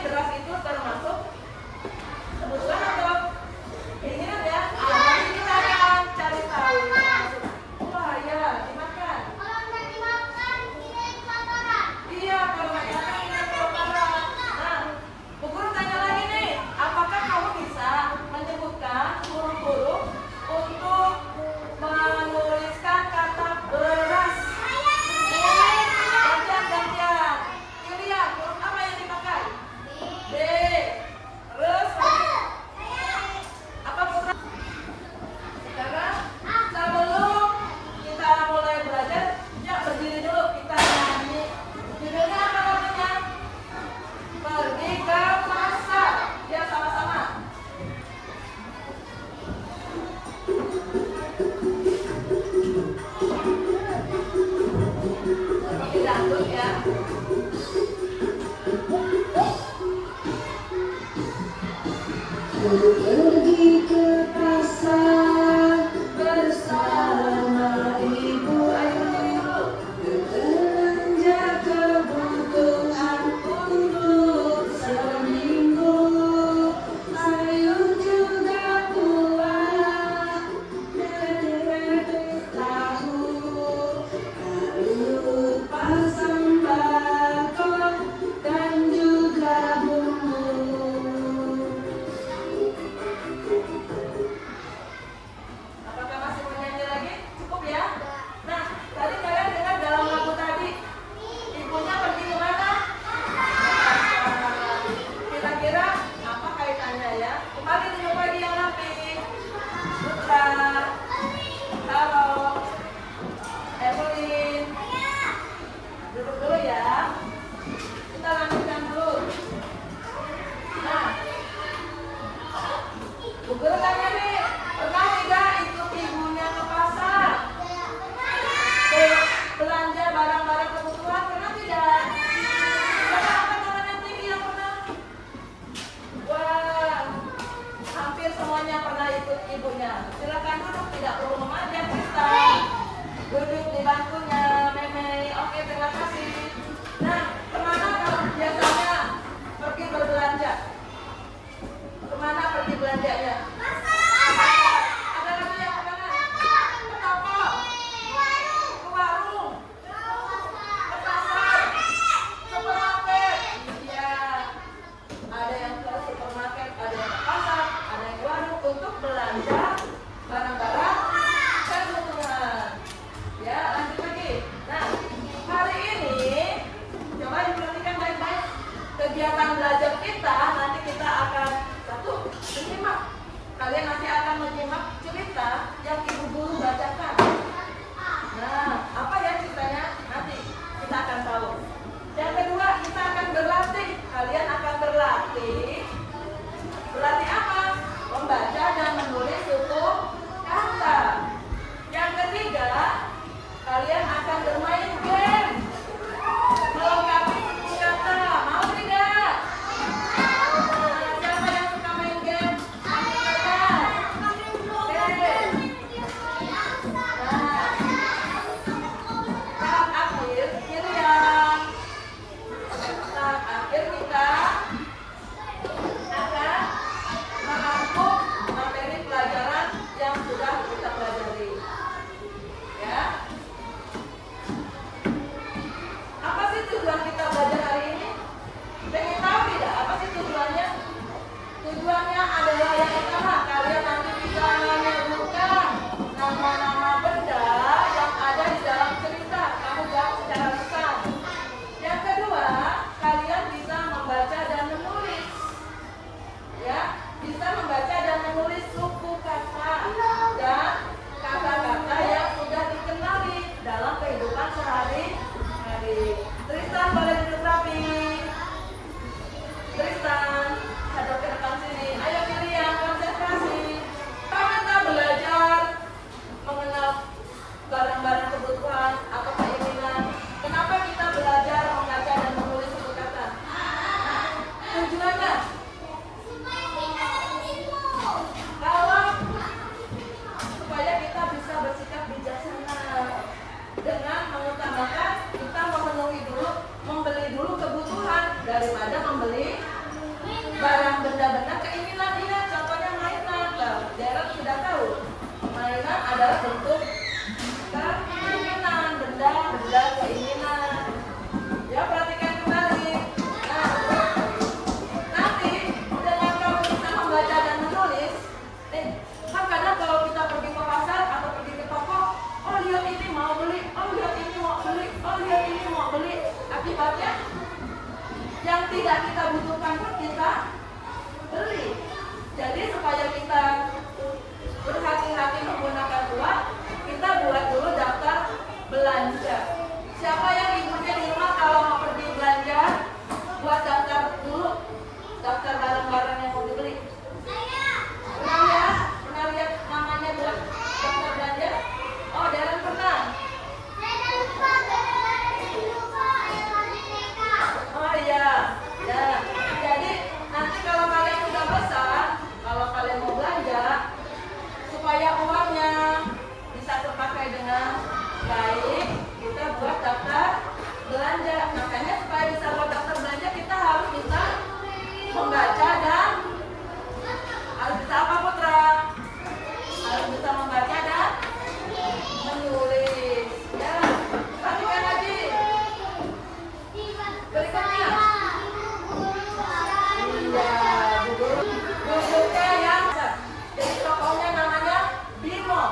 beras itu termasuk kebutuhan atau keinginan ya? Nanti kita akan cari tahu. Wah ya, dimakan. Kalau nggak dimakan, ini kelaparan. Iya, kalau nggak dimakan ini kelaparan. Nah, Bu Guru tanya lagi nih, apakah kamu bisa menyebutkan huruf-huruf untuk menuliskan kata beras? Gantian. Pilihan huruf apa yang dipakai? B. Terus apa Putra? Sekarang sebelum kita mulai belajar, ya berdiri dulu kita nyanyi. Judulnya apa lagunya? Pergi ke pasar. Ya sama-sama. Seperti dangdut ya. Pergi ke pasar bersama ibu ayah, belanja kebutuhan untuk seminggu, sayur juga buah, bebek tahu, lupa sembako dan juga bumbu. Apakah masih mau nyanyi lagi? Cukup ya? Nah, tadi kalian dengar dalam lagu tadi, ibunya pergi ke mana? Kira-kira apa kaitannya ya? Kembali dulu pagi yang rapi. Putra, halo, Evelyn, duduk dulu ya. Kita lanjutkan dulu. Nah, Bu Guru tanya nih, pernah tidak ikut ibunya ke pasar? Belanja barang-barang kebutuhan, pernah tidak? Pernah angkat tangan yang tinggi yang pernah? Wah, hampir semuanya pernah ikut ibunya. Silakan duduk, tidak perlu memanjat kita. Duduk di bangkunya, Meme. Oke, terima kasih. Nah, kemana kalau biasanya pergi berbelanja? Kemana pergi belanjanya? Ada lagi yang kemana? Ke toko, ke warung, ke pasar, supermarket. Iya, ada yang ke supermarket, ada yang ke pasar, ada yang ke warung untuk belanja barang-barang kebutuhan. Ya, lanjut lagi. Nah, hari ini coba diperhatikan baik-baik. Kegiatan belajar kita nanti kita akan satu menyimak. Kalian nanti akan menyimak cerita yang ibu guru bacakan. Nah, apa ya ceritanya? Nanti kita akan tahu. Yang kedua, kita akan berlatih. Kalian akan berlatih. Berlatih apa? Membaca dan menulis suku kata. Yang ketiga, kalian akan bermain game. Melengkapi suku kata. Mau tidak? Siapa yang suka main game? Angkat tangan. Oke. Nah, tahap akhir pilihan. Tahap akhir kita akan merangkum materi pelajaran yang sudah kita pelajari. Ya. Apa sih tujuan kita belajar hari ini? Pengen tahu tidak apa sih tujuannya? Tujuannya adalah yang pertama, kalian nanti bisa menyebutkan nama-nama benda yang ada di dalam cerita. Kamu jawab secara lisan. Yang kedua, kalian bisa membaca dan menulis. Ya, bisa membaca dan menulis suku kata dan kata-kata yang sudah dikenali dalam kehidupan sehari-hari. Tristan boleh duduk rapi. Tristan, hadap ke depan sini. Ayo kalian konsentrasi. adalah bentuk keinginan, benda keinginan. Ya, perhatikan kembali. Nah, nanti dengan kamu bisa membaca dan menulis, kan kadang kalau kita pergi ke pasar atau pergi ke toko, oh lihat ini mau beli, oh lihat ini mau beli, oh lihat ini mau beli. Akibatnya yang tidak kita butuhkan pun kita beli. Jadi supaya kita berhati-hati menggunakan uang, kita buat dulu daftar belanja. Siapa yang ibunya di rumah kalau mau pergi belanja, buat daftar dulu, daftar barang-barang yang mau dibeli. Pernah lihat namanya buat daftar belanja? Oh, Darren pernah. Oh iya, ya. Jadi nanti kalau kalian sudah besar, kalau kalian mau belanja, supaya uangnya bisa terpakai dengan baik, kita buat daftar belanja. Makanya supaya bisa buat daftar belanja, kita harus bisa membaca dan harus bisa apa, Putra? Harus bisa membaca dan menulis. Ya, perhatikan lagi. Berikutnya. Iya, bukunya yang jadi tokonya namanya Bimo.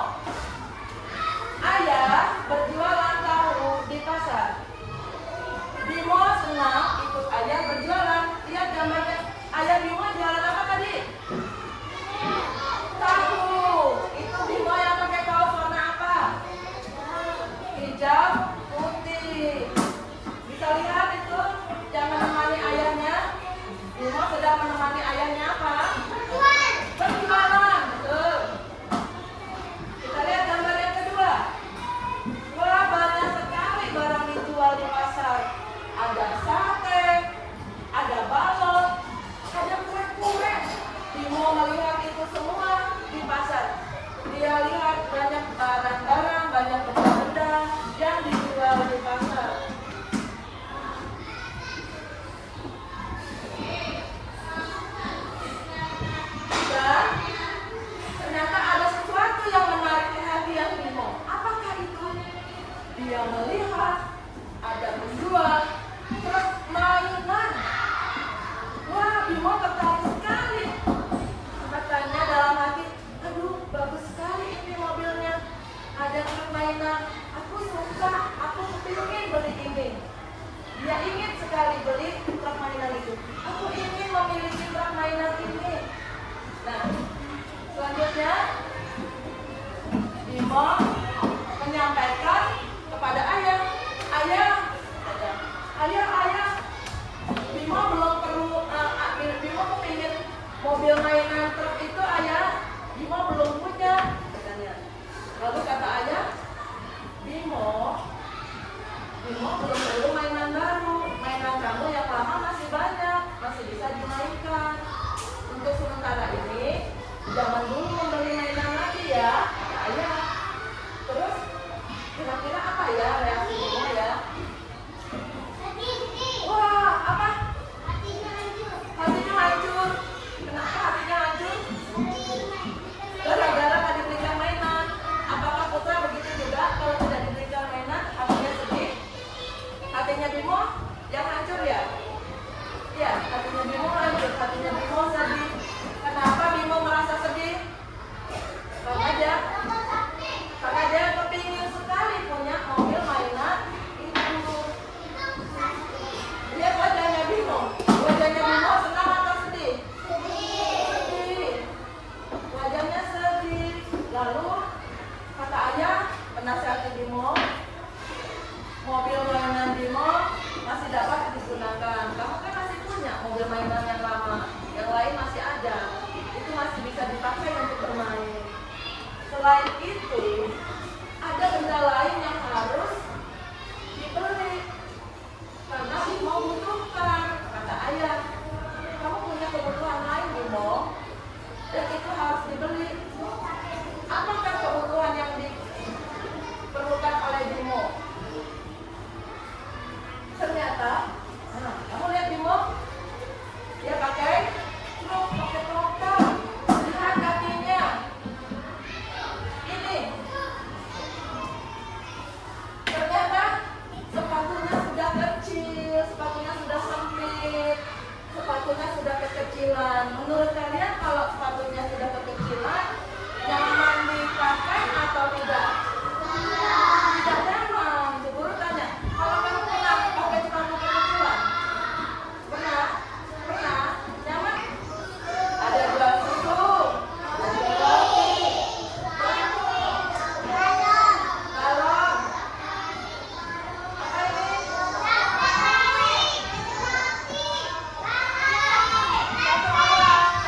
Ayah berjualan tahu di pasar. Bimo senang ikut ayah berjualan. Lihat gambarnya. Ayah Bimo jualan apa tadi? Tahu. Itu Bimo yang pakai kaos warna apa? Hijau, putih. Bisa lihat itu yang menemani ayahnya. Bimo sedang menemani ayahnya apa? Berjualan. Betul. Kita lihat gambar yang kedua. Wah, banyak sekali barang dijual di pasar. Ada sate, ada balon, ada kue-kue. Bimo melihat itu semua di pasar. Dia lihat banyak barang-barang, banyak benda-benda yang dijual di pasar. Dan ternyata ada sesuatu yang menarik perhatian Bimo. Apakah itu? Dia melihat ada penjual truk mainan. Wah, Bimo tertarik sekali. Katanya dalam hati, aduh bagus sekali ini mobilnya. Ada truk mainan. Aku suka, aku ingin beli ini. Dia ingin sekali beli truk mainan itu. Aku ingin memiliki truk mainan ini. Nah, selanjutnya Bimo menyampaikan kepada ayah, ayah, Bimo belum perlu, Bimo kepingin mobil mainan truk itu ayah, Bimo belum punya, katanya. Lalu kata ayah, Bimo belum perlu mainan baru, mainan kamu yang lama masih banyak, masih bisa dimainkan. Untuk sementara ini, jangan dulu membeli mainan lagi ya, kata ayah. Terus, kira-kira apa ya reaksinya ya? Wah, apa? Hatinya hancur. Kenapa hatinya hancur? Gara-gara nggak diberikan mainan. Apakah Putra begitu juga? Kalau tidak diberikan mainan, hatinya sedih? Hatinya Bimo yang hancur ya? Ya, hatinya Bimo hancur, hatinya Bimo sedih. Kenapa Bimo merasa sedih? Karena dia kepingin sekali punya mobil mainan itu. Lihat wajahnya Bimo. Wajahnya Bimo senang atau sedih? Sedih. Wajahnya sedih. Lalu kata ayah menasihati Bimo, mobil mainan Bimo masih dapat digunakan. Kamu kan masih punya mobil mainan yang lama, yang lain masih ada. Itu masih bisa dipakai untuk bermain. Selain itu, ada benda lain yang harus dibeli. Karena Bimo butuhkan, kata ayah. Kamu punya kebutuhan lain, Bimo, dan itu harus dibeli. Apakah kebutuhan yang diperlukan oleh Bimo? Ternyata, kamu lihat Bimo, dia pakai truk, pakai trukter. Lihat kakinya. Ini kekecilan. Menurut kalian kalau sepatunya sudah kekecilan, nyaman dipakai atau tidak? Tidak nyaman. Guru tanya, kalau kamu pernah pakai sepatu kekecilan? Pernah? Pernah? Nyaman? Ada jual susu, ada jual roti, galon. Apa ini? Satu apa?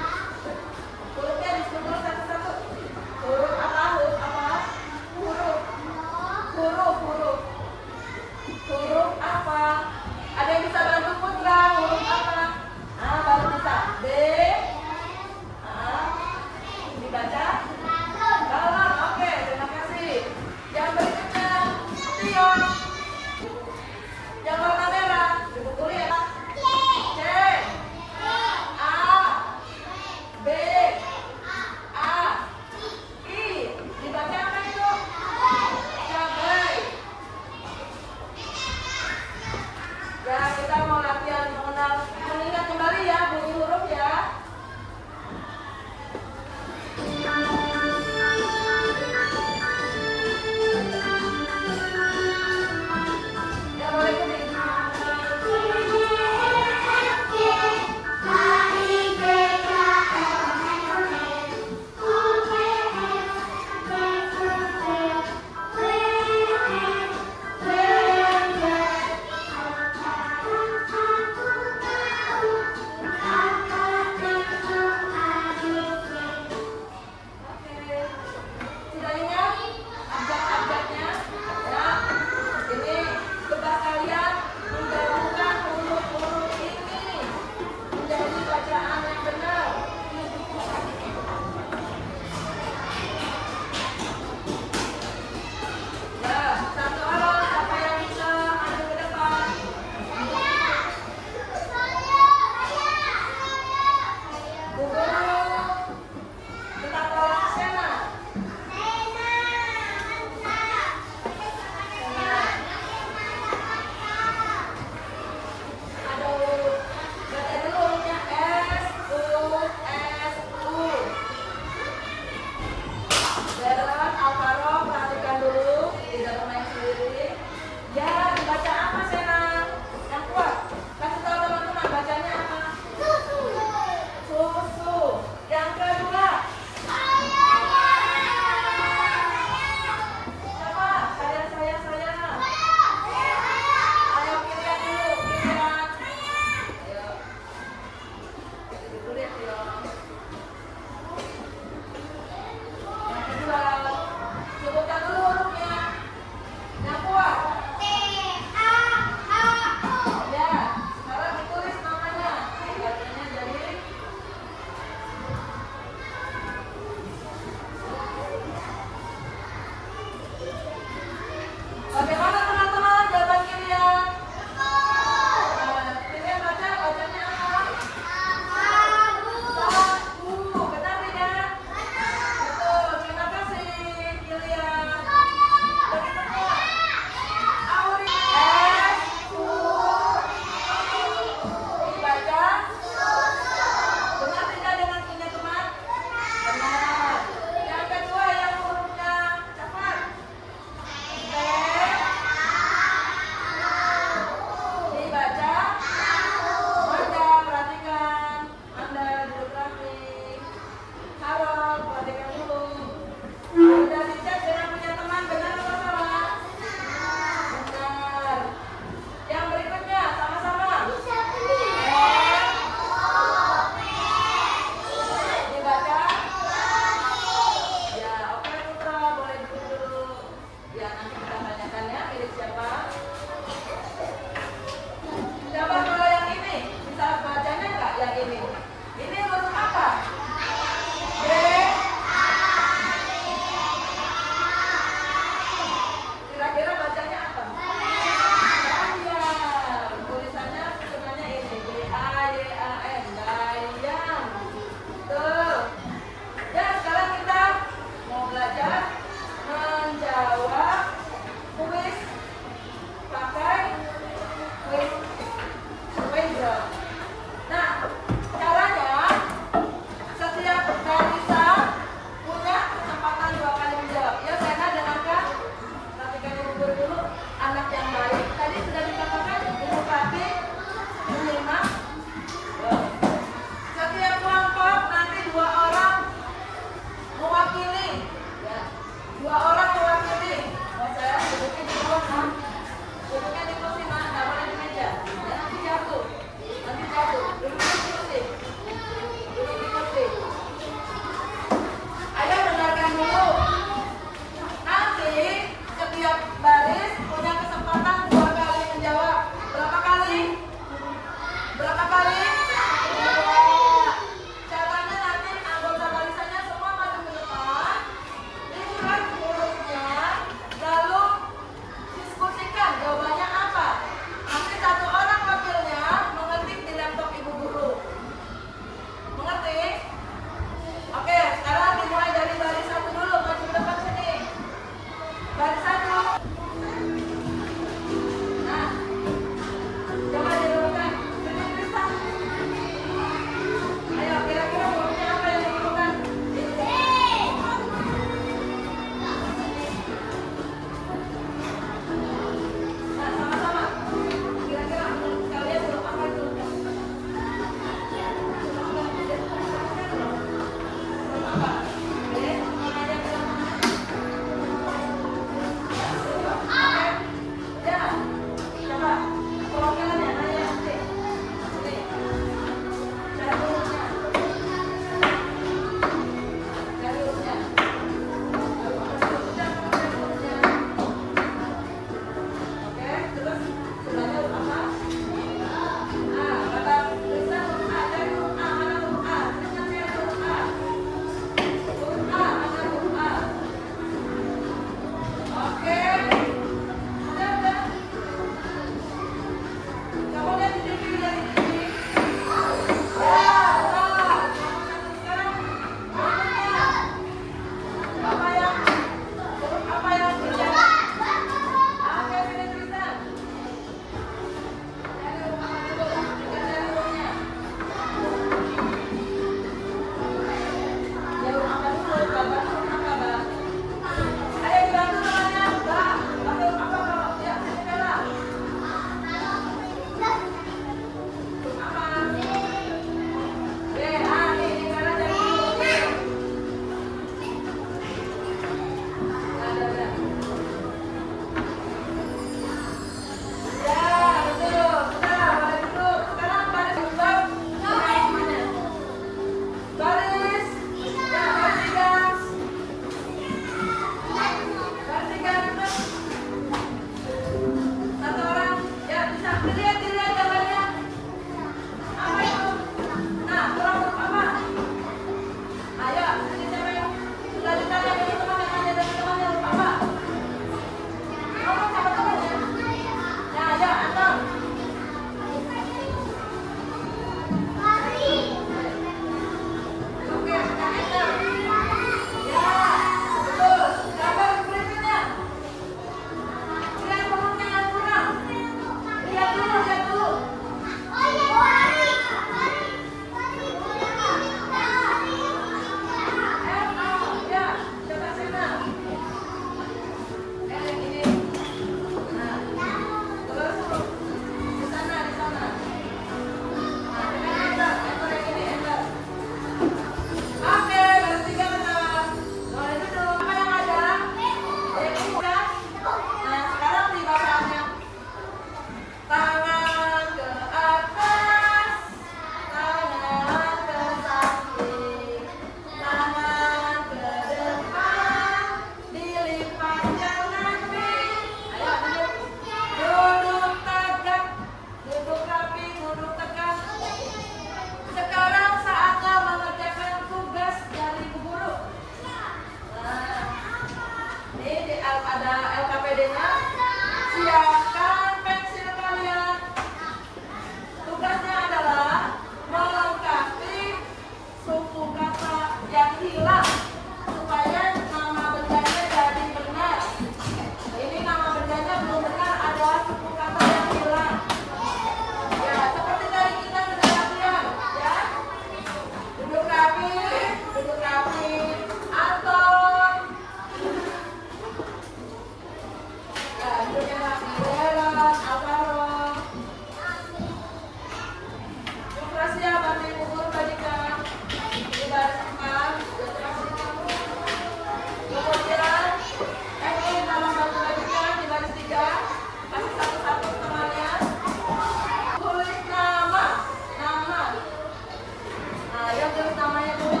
Ayo tulis namanya dulu.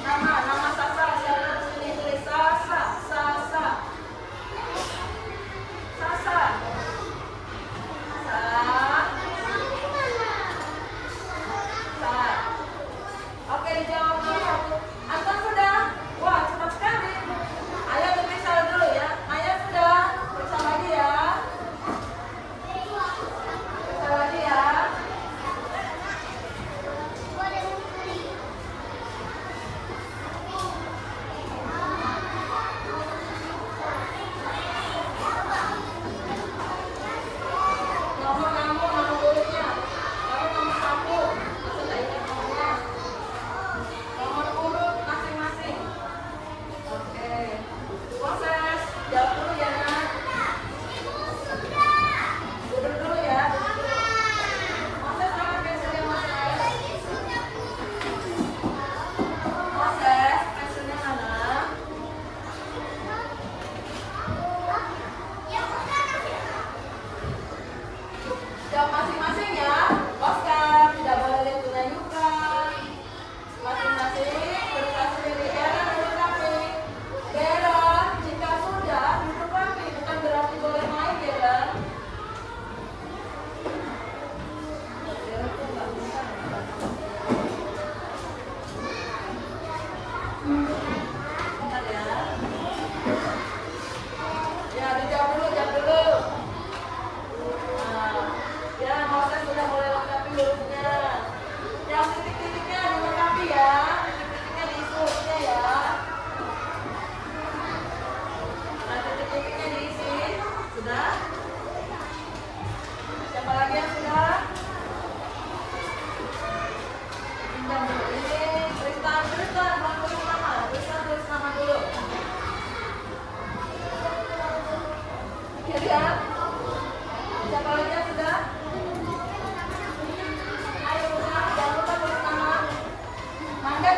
Nama Sasa. Siapa sini tulis Sasa. Sasa. Sasa. Oke, dijawab nomor 1. Anton sudah? Wah, cepat sekali. Ayo diperiksa dulu ya. Maya sudah? Periksa lagi ya. Periksa lagi ya. Nomor urutnya. Baru nomor 1. Masa nggak ingat nomornya? Nomor urut masing-masing. Oke. Proses. Jawab dulu ya, Nak. Duduk dulu ya. Proses mana pensilnya, Moses? Moses, pensilnya mana? Jawab masing-masing ya. Oscar, tidak boleh lihat tunayukan. Masing-masing berkasih dari Aaron duduk rapi. Aaron, jika sudah duduk rapi, bukan berarti boleh main ya kan? Aaron tuh nggak bisa. Bentar ya. Ya, dijawab dulu, jawab dulu. Nah, ya Moses sudah mulai lengkapi hurufnya. Yang titik-titiknya dilengkapi ya. Titik-titiknya diisi hurufnya ya. Nah, titik-titiknya diisi. Sudah? Siapa lagi yang sudah? Pinjam dulu ini. Tristan, belum tulis nama. Tristan tulis nama dulu. Ya. Siapa lagi yang sudah? Ayo, jangan lupa tulis nama. Mangga,